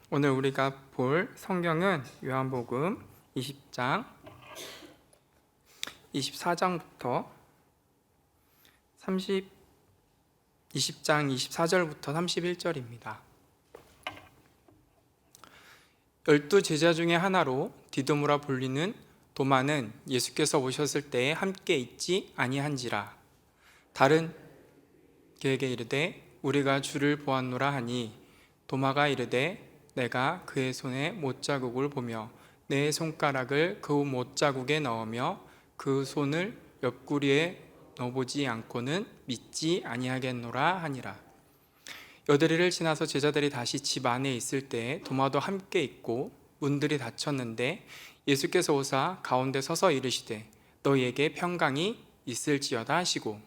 오늘 우리가 볼 성경은 요한복음 20장 24장부터 20장 24절부터 31절입니다. 12 제자 중에 하나로 디두모라 불리는 도마는 예수께서 오셨을 때에 함께 있지 아니한지라. 다른 그에게 이르되 우리가 주를 보았노라 하니 도마가 이르되 내가 그의 손에 못자국을 보며 내 손가락을 그 못자국에 넣으며 그 손을 옆구리에 넣어보지 않고는 믿지 아니하겠노라 하니라. 여드리를 지나서 제자들이 다시 집 안에 있을 때에 도마도 함께 있고 문들이 닫혔는데 예수께서 오사 가운데 서서 이르시되 너희에게 평강이 있을지어다 하시고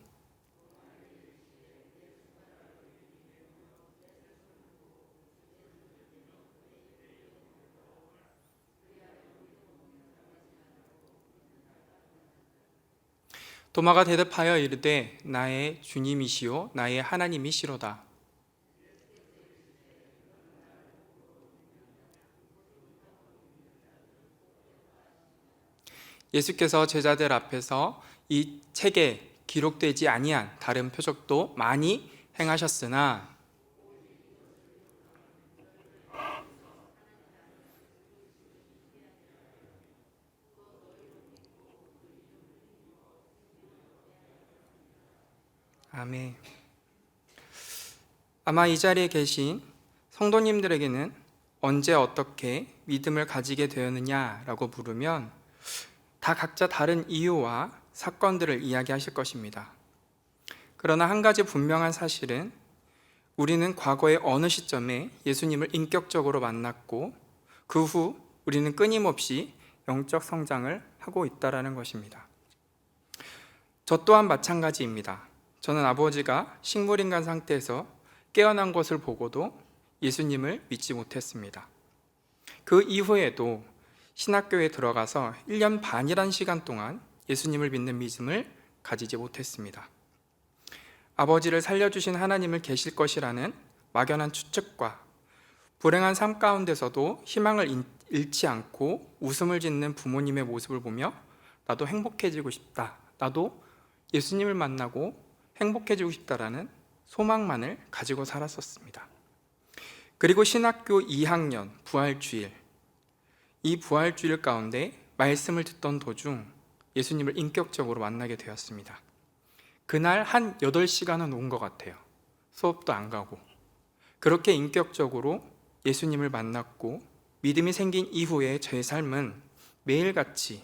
도마가 대답하여 이르되 나의 주님이시요 나의 하나님이시로다. 예수께서 제자들 앞에서 이 책에 기록되지 아니한 다른 표적도 많이 행하셨으나 아멘. 아마 이 자리에 계신 성도님들에게는 언제 어떻게 믿음을 가지게 되었느냐라고 물으면 다 각자 다른 이유와 사건들을 이야기하실 것입니다. 그러나 한 가지 분명한 사실은 우리는 과거의 어느 시점에 예수님을 인격적으로 만났고 그 후 우리는 끊임없이 영적 성장을 하고 있다는 것입니다. 저 또한 마찬가지입니다. 저는 아버지가 식물인간 상태에서 깨어난 것을 보고도 예수님을 믿지 못했습니다. 그 이후에도 신학교에 들어가서 1년 반이란 시간 동안 예수님을 믿는 믿음을 가지지 못했습니다. 아버지를 살려주신 하나님을 계실 것이라는 막연한 추측과 불행한 삶 가운데서도 희망을 잃지 않고 웃음을 짓는 부모님의 모습을 보며 나도 행복해지고 싶다, 나도 예수님을 만나고 행복해지고 싶다라는 소망만을 가지고 살았었습니다. 그리고 신학교 2학년 부활주일, 이 부활주일 가운데 말씀을 듣던 도중 예수님을 인격적으로 만나게 되었습니다. 그날 한 8시간은 온 것 같아요. 수업도 안 가고. 그렇게 인격적으로 예수님을 만났고 믿음이 생긴 이후에 저의 삶은 매일같이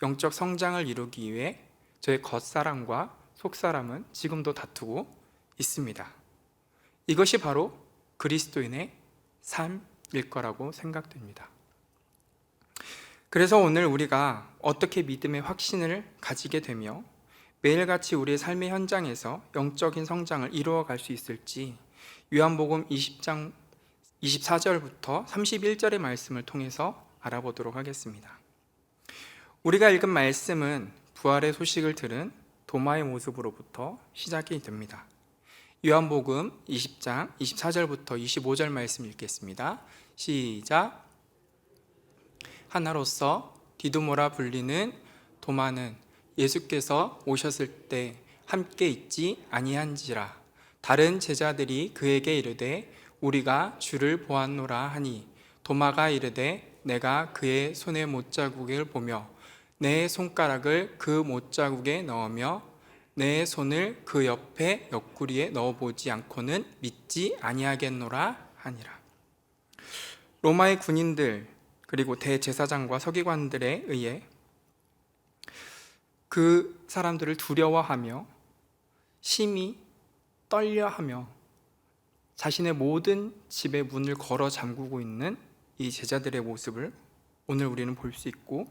영적 성장을 이루기 위해 저의 겉사람과 속사람은 지금도 다투고 있습니다. 이것이 바로 그리스도인의 삶일 거라고 생각됩니다. 그래서 오늘 우리가 어떻게 믿음의 확신을 가지게 되며 매일같이 우리의 삶의 현장에서 영적인 성장을 이루어갈 수 있을지 요한복음 20장 24절부터 31절의 말씀을 통해서 알아보도록 하겠습니다. 우리가 읽은 말씀은 부활의 소식을 들은 도마의 모습으로부터 시작이 됩니다. 요한복음 20장 24절부터 25절 말씀 읽겠습니다. 시작. 하나로서 디두모라 불리는 도마는 예수께서 오셨을 때 함께 있지 아니한지라. 다른 제자들이 그에게 이르되 우리가 주를 보았노라 하니 도마가 이르되 내가 그의 손의 못자국을 보며 내 손가락을 그 못자국에 넣으며 내 손을 그 옆에 옆구리에 넣어보지 않고는 믿지 아니하겠노라 하니라. 로마의 군인들 그리고 대제사장과 서기관들에 의해 그 사람들을 두려워하며 심히 떨려하며 자신의 모든 집의 문을 걸어 잠그고 있는 이 제자들의 모습을 오늘 우리는 볼 수 있고,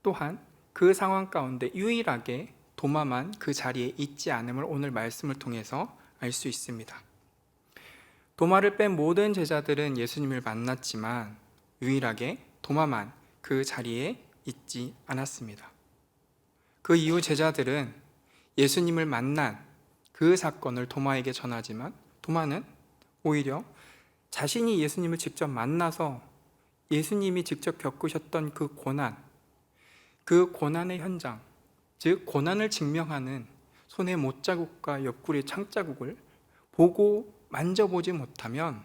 또한 그 상황 가운데 유일하게 도마만 그 자리에 있지 않음을 오늘 말씀을 통해서 알 수 있습니다. 도마를 뺀 모든 제자들은 예수님을 만났지만 유일하게 도마만 그 자리에 있지 않았습니다. 그 이후 제자들은 예수님을 만난 그 사건을 도마에게 전하지만 도마는 오히려 자신이 예수님을 직접 만나서 예수님이 직접 겪으셨던 그 고난의 현장, 즉 고난을 증명하는 손의 못자국과 옆구리의 창자국을 보고 만져보지 못하면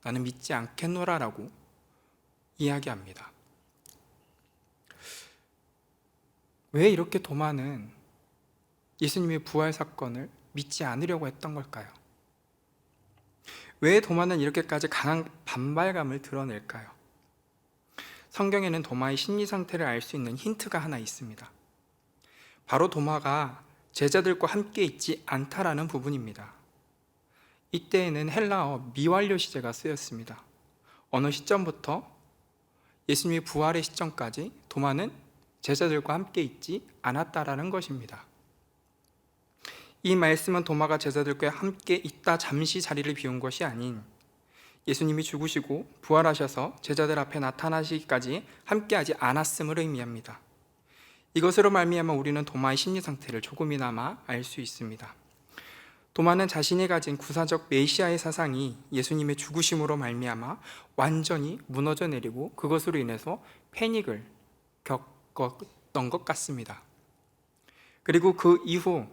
나는 믿지 않겠노라라고 이야기합니다. 왜 이렇게 도마는 예수님의 부활 사건을 믿지 않으려고 했던 걸까요? 왜 도마는 이렇게까지 강한 반발감을 드러낼까요? 성경에는 도마의 심리 상태를 알 수 있는 힌트가 하나 있습니다. 바로 도마가 제자들과 함께 있지 않다라는 부분입니다. 이때에는 헬라어 미완료 시제가 쓰였습니다. 어느 시점부터 예수님의 부활의 시점까지 도마는 제자들과 함께 있지 않았다라는 것입니다. 이 말씀은 도마가 제자들과 함께 있다 잠시 자리를 비운 것이 아닌 예수님이 죽으시고 부활하셔서 제자들 앞에 나타나시기까지 함께하지 않았음을 의미합니다. 이것으로 말미암아 우리는 도마의 심리 상태를 조금이나마 알 수 있습니다. 도마는 자신이 가진 구사적 메시아의 사상이 예수님의 죽으심으로 말미암아 완전히 무너져 내리고 그것으로 인해서 패닉을 겪었던 것 같습니다. 그리고 그 이후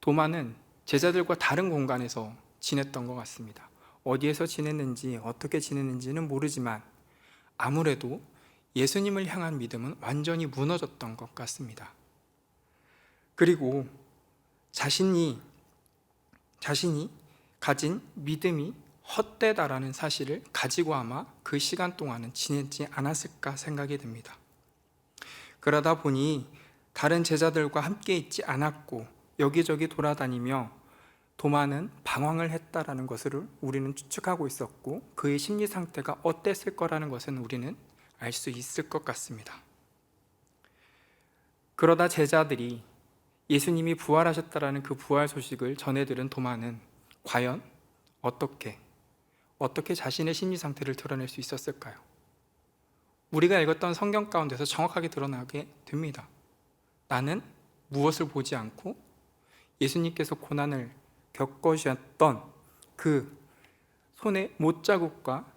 도마는 제자들과 다른 공간에서 지냈던 것 같습니다. 어디에서 지냈는지 어떻게 지냈는지는 모르지만 아무래도 예수님을 향한 믿음은 완전히 무너졌던 것 같습니다. 그리고 자신이 가진 믿음이 헛되다라는 사실을 가지고 아마 그 시간 동안은 지내지 않았을까 생각이 듭니다. 그러다 보니 다른 제자들과 함께 있지 않았고 여기저기 돌아다니며 도마는 방황을 했다라는 것을 우리는 추측하고 있었고 그의 심리 상태가 어땠을 거라는 것은 우리는 알 수 있을 것 같습니다. 그러다 제자들이 예수님이 부활하셨다라는 그 부활 소식을 전해들은 도마는 과연 어떻게 자신의 심리 상태를 드러낼 수 있었을까요? 우리가 읽었던 성경 가운데서 정확하게 드러나게 됩니다. 나는 무엇을 보지 않고 예수님께서 고난을 겪으셨던 그 손의 못자국과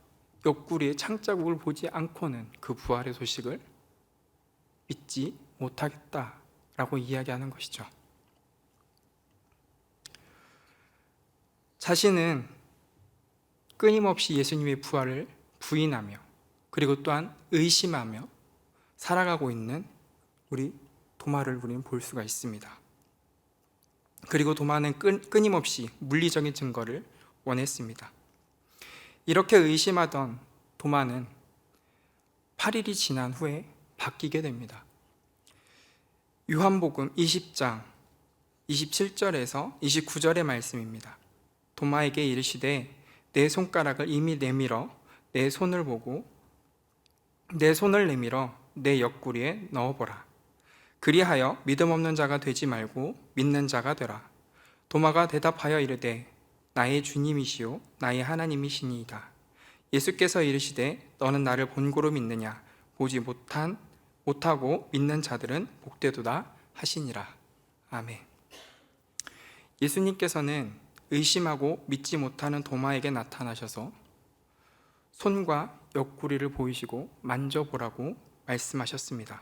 옆구리의 창자국을 보지 않고는 그 부활의 소식을 믿지 못하겠다라고 이야기하는 것이죠. 자신은 끊임없이 예수님의 부활을 부인하며 그리고 또한 의심하며 살아가고 있는 우리 도마를 우리는 볼 수가 있습니다. 그리고 도마는 끊임없이 물리적인 증거를 원했습니다. 이렇게 의심하던 도마는 8일이 지난 후에 바뀌게 됩니다. 요한복음 20장 27절에서 29절의 말씀입니다. 도마에게 이르시되 내 손가락을 이미 내밀어 내 손을 보고 내 손을 내밀어 내 옆구리에 넣어보라. 그리하여 믿음 없는 자가 되지 말고 믿는 자가 되라. 도마가 대답하여 이르되 나의 주님이시요 나의 하나님이시니이다. 예수께서 이르시되 너는 나를 본고로 믿느냐? 보지 못하고 믿는 자들은 복되도다 하시니라. 아멘. 예수님께서는 의심하고 믿지 못하는 도마에게 나타나셔서 손과 옆구리를 보이시고 만져보라고 말씀하셨습니다.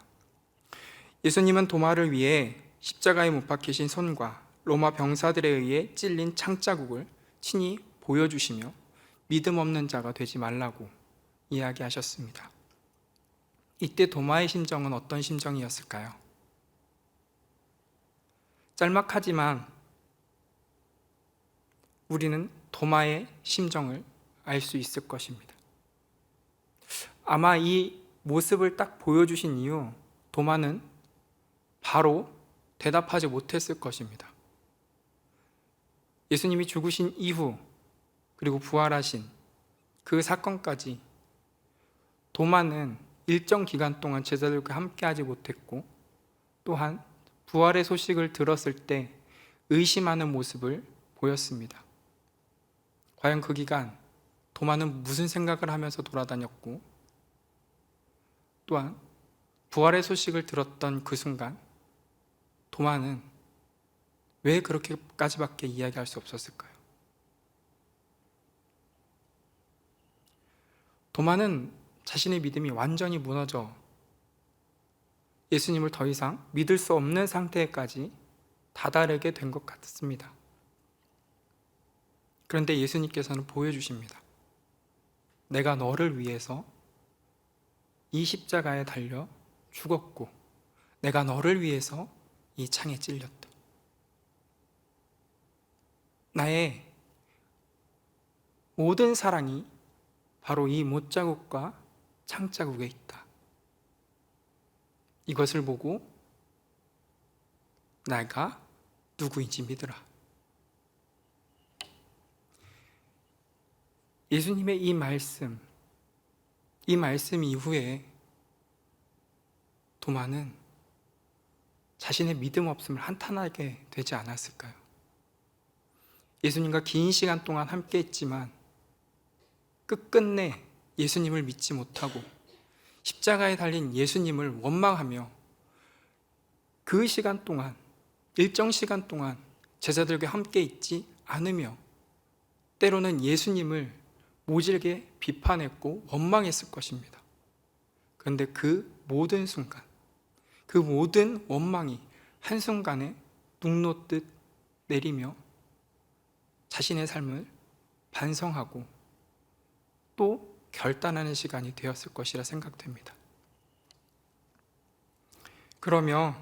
예수님은 도마를 위해 십자가에 못 박히신 손과 로마 병사들에 의해 찔린 창자국을 친히 보여주시며 믿음 없는 자가 되지 말라고 이야기하셨습니다. 이때 도마의 심정은 어떤 심정이었을까요? 짤막하지만 우리는 도마의 심정을 알 수 있을 것입니다. 아마 이 모습을 딱 보여주신 이후 도마는 바로 대답하지 못했을 것입니다. 예수님이 죽으신 이후 그리고 부활하신 그 사건까지 도마는 일정 기간 동안 제자들과 함께하지 못했고 또한 부활의 소식을 들었을 때 의심하는 모습을 보였습니다. 과연 그 기간 도마는 무슨 생각을 하면서 돌아다녔고 또한 부활의 소식을 들었던 그 순간 도마는 왜 그렇게까지밖에 이야기할 수 없었을까요? 도마는 자신의 믿음이 완전히 무너져 예수님을 더 이상 믿을 수 없는 상태까지 다다르게 된 것 같습니다. 그런데 예수님께서는 보여주십니다. 내가 너를 위해서 이 십자가에 달려 죽었고 내가 너를 위해서 이 창에 찔렸다. 나의 모든 사랑이 바로 이 못자국과 창자국에 있다. 이것을 보고 내가 누구인지 믿으라. 예수님의 이 말씀 이후에 도마는 자신의 믿음 없음을 한탄하게 되지 않았을까요? 예수님과 긴 시간 동안 함께 했지만 끝끝내 예수님을 믿지 못하고 십자가에 달린 예수님을 원망하며 그 시간 동안, 일정 시간 동안 제자들과 함께 있지 않으며 때로는 예수님을 모질게 비판했고 원망했을 것입니다. 그런데 그 모든 순간, 그 모든 원망이 한순간에 눈 놓듯 내리며 자신의 삶을 반성하고 또 결단하는 시간이 되었을 것이라 생각됩니다. 그러며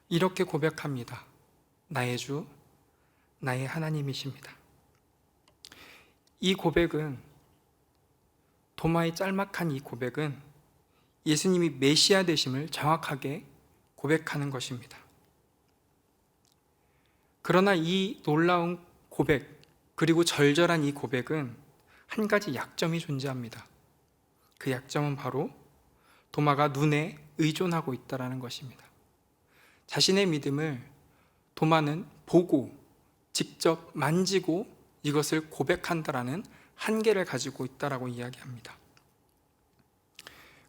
이렇게 고백합니다. 나의 주, 나의 하나님이십니다. 이 고백은, 도마의 짤막한 이 고백은 예수님이 메시아 되심을 정확하게 고백하는 것입니다. 그러나 이 놀라운 고백, 그리고 절절한 이 고백은 한 가지 약점이 존재합니다. 그 약점은 바로 도마가 눈에 의존하고 있다는 것입니다. 자신의 믿음을 도마는 보고 직접 만지고 이것을 고백한다라는 한계를 가지고 있다라고 이야기합니다.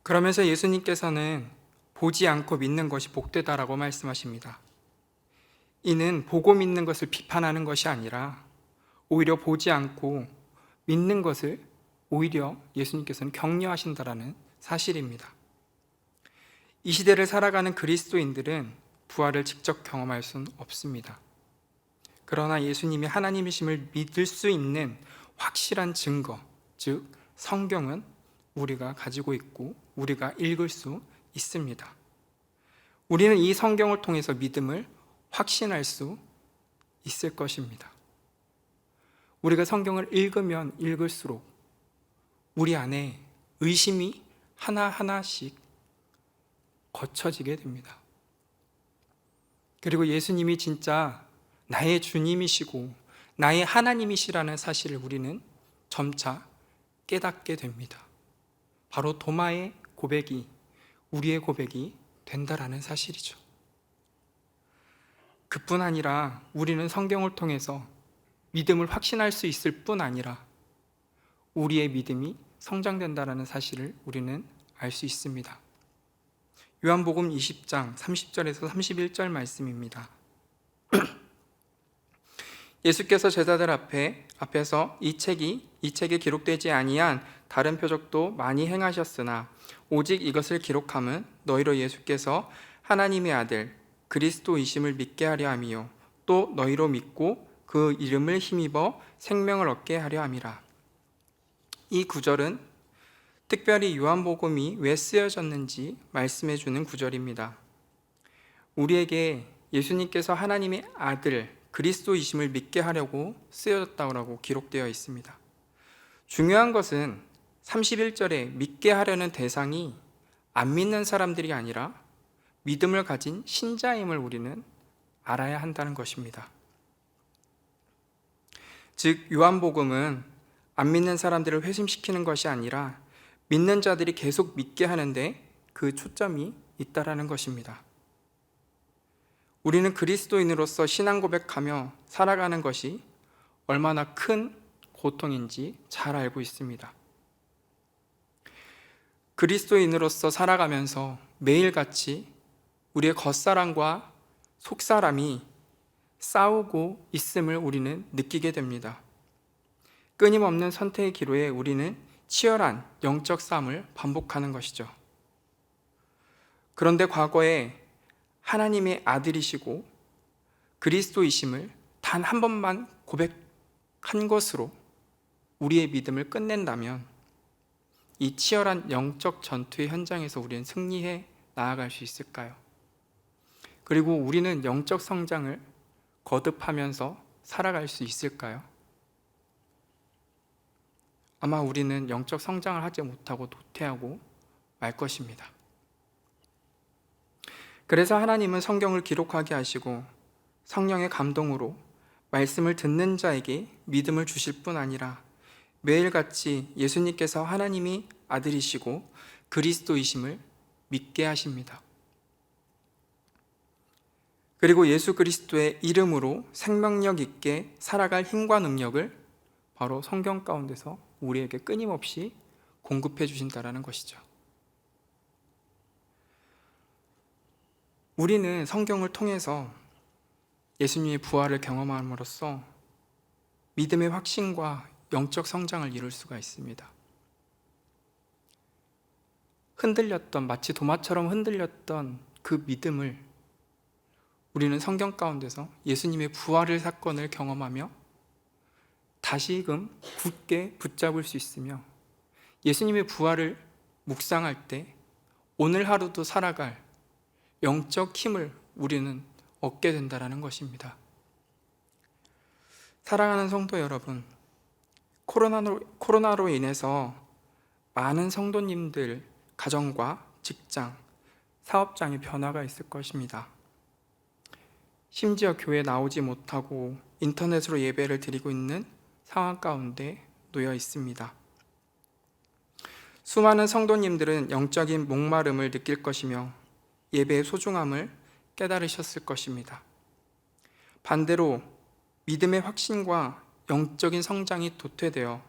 그러면서 예수님께서는 보지 않고 믿는 것이 복되다라고 말씀하십니다. 이는 보고 믿는 것을 비판하는 것이 아니라 오히려 보지 않고 믿는 것을 오히려 예수님께서는 격려하신다라는 사실입니다. 이 시대를 살아가는 그리스도인들은 부활을 직접 경험할 수는 없습니다. 그러나 예수님이 하나님이심을 믿을 수 있는 확실한 증거, 즉 성경은 우리가 가지고 있고 우리가 읽을 수 있습니다. 우리는 이 성경을 통해서 믿음을 확신할 수 있을 것입니다. 우리가 성경을 읽으면 읽을수록 우리 안에 의심이 하나하나씩 거쳐지게 됩니다. 그리고 예수님이 진짜 나의 주님이시고 나의 하나님이시라는 사실을 우리는 점차 깨닫게 됩니다. 바로 도마의 고백이 우리의 고백이 된다라는 사실이죠. 그뿐 아니라 우리는 성경을 통해서 믿음을 확신할 수 있을 뿐 아니라 우리의 믿음이 성장된다라는 사실을 우리는 알 수 있습니다. 요한복음 20장 30절에서 31절 말씀입니다. 예수께서 제자들 앞에서 이 책에 기록되지 아니한 다른 표적도 많이 행하셨으나 오직 이것을 기록함은 너희로 예수께서 하나님의 아들 그리스도이심을 믿게 하려 함이요 또 너희로 믿고 그 이름을 힘입어 생명을 얻게 하려 함이라. 이 구절은 특별히 요한복음이 왜 쓰여졌는지 말씀해 주는 구절입니다. 우리에게 예수님께서 하나님의 아들 그리스도이심을 믿게 하려고 쓰여졌다고 기록되어 있습니다. 중요한 것은 31절에 믿게 하려는 대상이 안 믿는 사람들이 아니라 믿음을 가진 신자임을 우리는 알아야 한다는 것입니다. 즉 요한복음은 안 믿는 사람들을 회심시키는 것이 아니라 믿는 자들이 계속 믿게 하는데 그 초점이 있다라는 것입니다. 우리는 그리스도인으로서 신앙 고백하며 살아가는 것이 얼마나 큰 고통인지 잘 알고 있습니다. 그리스도인으로서 살아가면서 매일같이 우리의 겉사람과 속사람이 싸우고 있음을 우리는 느끼게 됩니다. 끊임없는 선택의 기로에 우리는 치열한 영적 싸움을 반복하는 것이죠. 그런데 과거에 하나님의 아들이시고 그리스도이심을 단 한 번만 고백한 것으로 우리의 믿음을 끝낸다면 이 치열한 영적 전투의 현장에서 우리는 승리해 나아갈 수 있을까요? 그리고 우리는 영적 성장을 거듭하면서 살아갈 수 있을까요? 아마 우리는 영적 성장을 하지 못하고 도태하고 말 것입니다. 그래서 하나님은 성경을 기록하게 하시고 성령의 감동으로 말씀을 듣는 자에게 믿음을 주실 뿐 아니라 매일같이 예수님께서 하나님이 아들이시고 그리스도이심을 믿게 하십니다. 그리고 예수 그리스도의 이름으로 생명력 있게 살아갈 힘과 능력을 바로 성경 가운데서 우리에게 끊임없이 공급해 주신다라는 것이죠. 우리는 성경을 통해서 예수님의 부활을 경험함으로써 믿음의 확신과 영적 성장을 이룰 수가 있습니다. 마치 도마처럼 흔들렸던 그 믿음을 우리는 성경 가운데서 예수님의 부활의 사건을 경험하며 다시금 굳게 붙잡을 수 있으며 예수님의 부활을 묵상할 때 오늘 하루도 살아갈 영적 힘을 우리는 얻게 된다는 것입니다. 사랑하는 성도 여러분, 코로나로 인해서 많은 성도님들 가정과 직장, 사업장에 변화가 있을 것입니다. 심지어 교회에 나오지 못하고 인터넷으로 예배를 드리고 있는 상황 가운데 놓여 있습니다. 수많은 성도님들은 영적인 목마름을 느낄 것이며 예배의 소중함을 깨달으셨을 것입니다. 반대로 믿음의 확신과 영적인 성장이 도태되어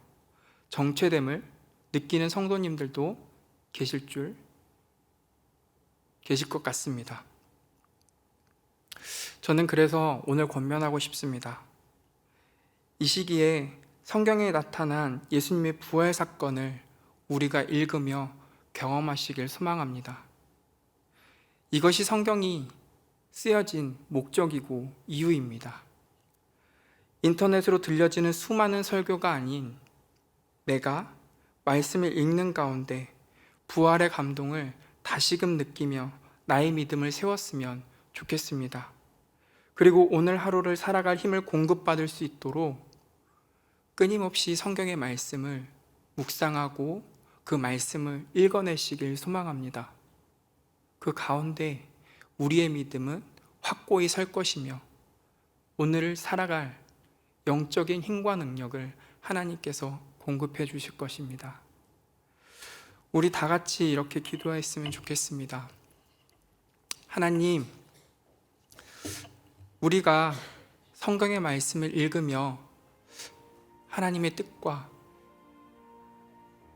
정체됨을 느끼는 성도님들도 계실 것 같습니다. 저는 그래서 오늘 권면하고 싶습니다. 이 시기에 성경에 나타난 예수님의 부활 사건을 우리가 읽으며 경험하시길 소망합니다. 이것이 성경이 쓰여진 목적이고 이유입니다. 인터넷으로 들려지는 수많은 설교가 아닌 내가 말씀을 읽는 가운데 부활의 감동을 다시금 느끼며 나의 믿음을 세웠으면 좋겠습니다. 그리고 오늘 하루를 살아갈 힘을 공급받을 수 있도록 끊임없이 성경의 말씀을 묵상하고 그 말씀을 읽어내시길 소망합니다. 그 가운데 우리의 믿음은 확고히 설 것이며 오늘을 살아갈 영적인 힘과 능력을 하나님께서 공급해 주실 것입니다. 우리 다 같이 이렇게 기도했으면 좋겠습니다. 하나님, 우리가 성경의 말씀을 읽으며 하나님의 뜻과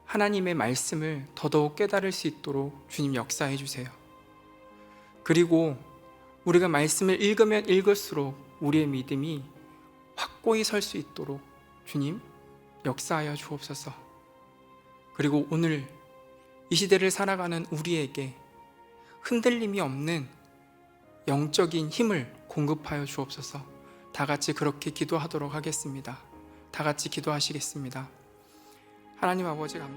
하나님의 말씀을 더더욱 깨달을 수 있도록 주님 역사해 주세요. 그리고 우리가 말씀을 읽으면 읽을수록 우리의 믿음이 확고히 설 수 있도록 주님 역사하여 주옵소서. 그리고 오늘 이 시대를 살아가는 우리에게 흔들림이 없는 영적인 힘을 공급하여 주옵소서. 다 같이 그렇게 기도하도록 하겠습니다. 다 같이 기도하시겠습니다. 하나님 아버지 감사합니다.